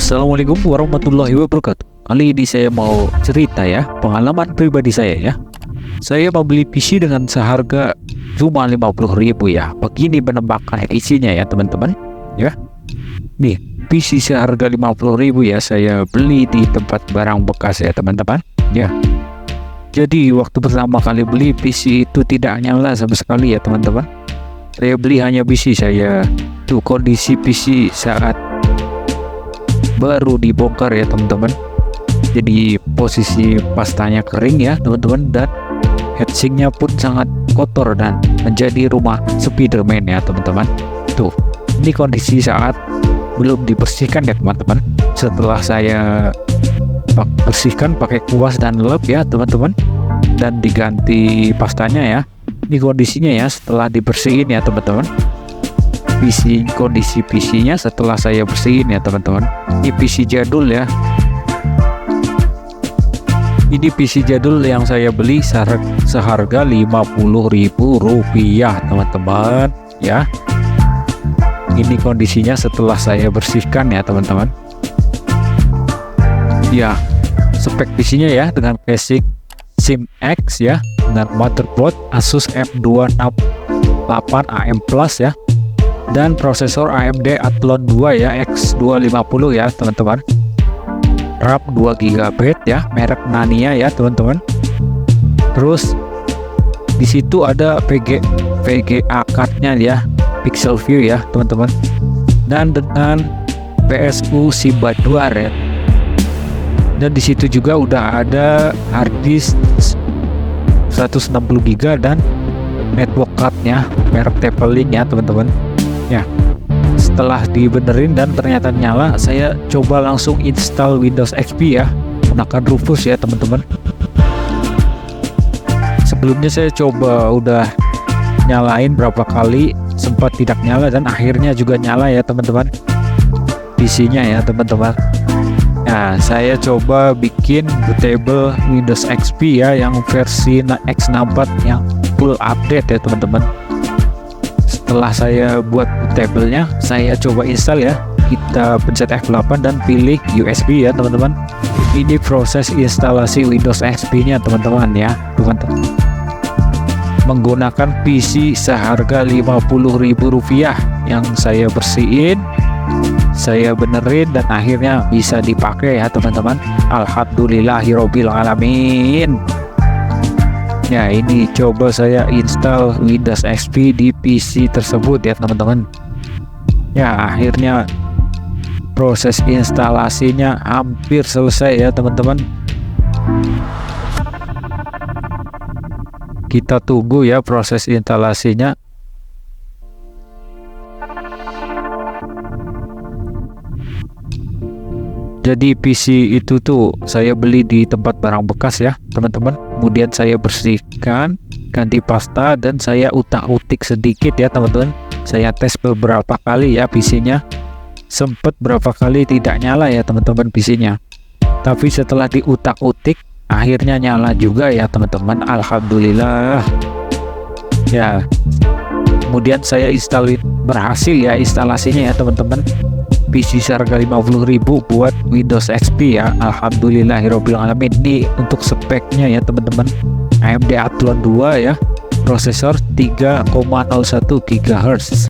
Assalamualaikum warahmatullahi wabarakatuh. Kali ini saya mau cerita ya, pengalaman pribadi saya ya. Saya membeli PC dengan seharga cuma 50.000 ya. Begini penampakan isinya ya teman-teman ya. Nih, PC seharga 50.000 ya, saya beli di tempat barang bekas ya teman-teman ya. Jadi waktu pertama kali beli PC itu tidak nyala sama sekali ya teman-teman. Saya beli hanya PC saya. Tuh kondisi PC saat baru dibongkar ya teman-teman. Jadi posisi pastanya kering ya teman-teman, dan heatsinknya pun sangat kotor dan menjadi rumah Spiderman ya teman-teman. Tuh, ini kondisi saat belum dibersihkan ya teman-teman. Setelah saya bersihkan pakai kuas dan lap ya teman-teman, dan diganti pastanya ya. Ini kondisinya ya setelah dibersihin ya teman-teman. Kondisi PC-nya setelah saya bersihin ya teman-teman. Ini PC jadul ya. Ini PC jadul yang saya beli seharga 50.000 rupiah teman-teman ya. Ini kondisinya setelah saya bersihkan ya teman-teman. Ya, spek PC-nya ya dengan casing SIM-X ya, dengan motherboard Asus M268AM Plus ya, dan prosesor AMD Athlon 2 ya X250 ya teman-teman. RAM 2GB ya, merek Nania ya teman-teman. Terus di situ ada VGA cardnya ya, Pixel View ya teman-teman, dan dengan PSU SIBA 2 ya. Dan di situ juga udah ada hard disk 160GB dan network cardnya merek TP-Link ya teman-teman ya. Setelah dibenerin dan ternyata nyala, saya coba langsung install Windows XP ya, gunakan Rufus ya teman-teman. Sebelumnya saya coba udah nyalain berapa kali, sempat tidak nyala dan akhirnya juga nyala ya teman-teman PC-nya ya teman-teman. Nah, saya coba bikin bootable Windows XP ya, yang versi X64 yang full update ya teman-teman. Setelah saya buat bootable-nya, saya coba install ya. Kita pencet F8 dan pilih USB ya teman-teman. Ini proses instalasi Windows XP-nya teman-teman ya, teman-teman. Menggunakan PC seharga 50.000 rupiah yang saya bersihin, saya benerin, dan akhirnya bisa dipakai ya teman-teman. Alhamdulillahirobbil alamin. Ya, ini coba saya install Windows XP di PC tersebut ya teman-teman. Ya, akhirnya proses instalasinya hampir selesai ya teman-teman. Kita tunggu ya proses instalasinya. Jadi PC itu tuh saya beli di tempat barang bekas ya teman-teman. Kemudian saya bersihkan, ganti pasta, dan saya utak-utik sedikit ya teman-teman. Saya tes beberapa kali ya PC-nya. Sempet berapa kali tidak nyala ya teman-teman PC-nya. Tapi setelah diutak-utik akhirnya nyala juga ya teman-teman. Alhamdulillah. Ya. Kemudian saya install, berhasil ya instalasinya ya teman-teman. PC seharga 50.000 buat Windows XP ya. Alhamdulillahirobbil alamin. Ini untuk speknya ya teman-teman. AMD Athlon 2 ya, prosesor 3,01 GHz.